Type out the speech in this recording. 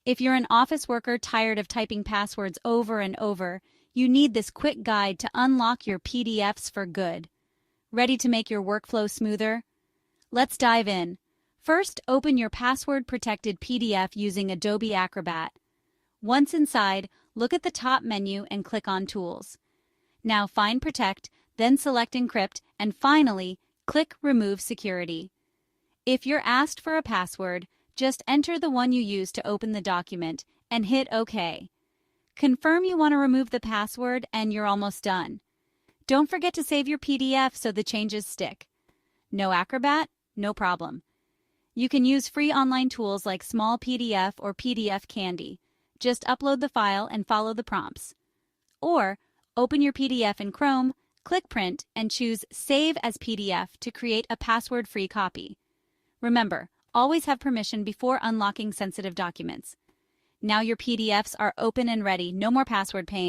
If you're an office worker tired of typing passwords over and over, you need this quick guide to unlock your PDFs for good. Ready to make your workflow smoother? Let's dive in. First, open your password-protected PDF using Adobe Acrobat. Once inside, look at the top menu and click on Tools. Now find Protect, then select Encrypt, and finally, click Remove Security. If you're asked for a password, just enter the one you used to open the document and hit OK. Confirm you want to remove the password and you're almost done. Don't forget to save your PDF so the changes stick. No Acrobat? No problem. You can use free online tools like Small PDF or PDF Candy. Just upload the file and follow the prompts. Or, open your PDF in Chrome, click Print, and choose Save as PDF to create a password-free copy. Remember, always have permission before unlocking sensitive documents. Now your PDFs are open and ready, no more password pain.